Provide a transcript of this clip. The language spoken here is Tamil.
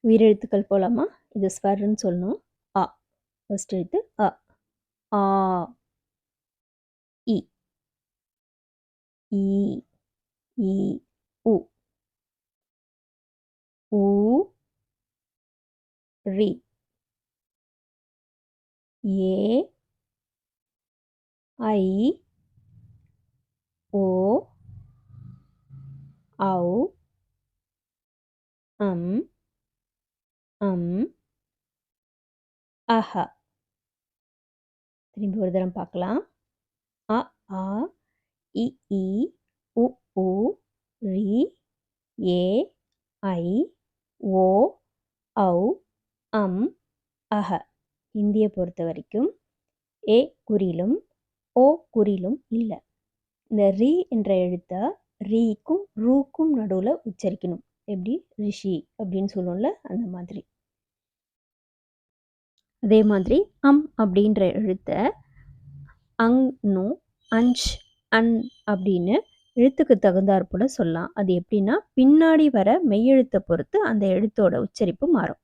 உயிரெழுத்துக்கள் போலாமா? இது ஸ்வர்ன்னு சொல்லணும். அ. ஃபர்ஸ்ட் எழுத்து அ. ஆ. இ. ஈ. ஈ. உ. ஊ. ரி. ஏ. ஐ. ஓ. ஔ. அம். அம். அஹ. திரும்பி ஒரு தரம் பார்க்கலாம். அ, ஆ, இ, ஈ, உ, ஊ, ரி, ஏ, ஐ, ஓ, ஔ, அம், அஹ. ஹிந்தியை பொறுத்த வரைக்கும் ஏ குறிலும் ஓ குறிலும் இல்லை. இந்த ரி என்ற எழுத்தை ரீக்கும் ரூக்கும் நடுவில் உச்சரிக்கணும். எப்படி ரிஷி அப்படின்னு சொல்லுவோம்ல, அந்த மாதிரி. அதே மாதிரி அம் அப்படின்ற எழுத்தை அங், நோ, அஞ்ச், அன் அப்படின்னு எழுத்துக்கு தகுந்தாற் போல சொல்லலாம். அது எப்படின்னா பின்னாடி வர மெய்யெழுத்தை பொறுத்து அந்த எழுத்தோட உச்சரிப்பு மாறும்.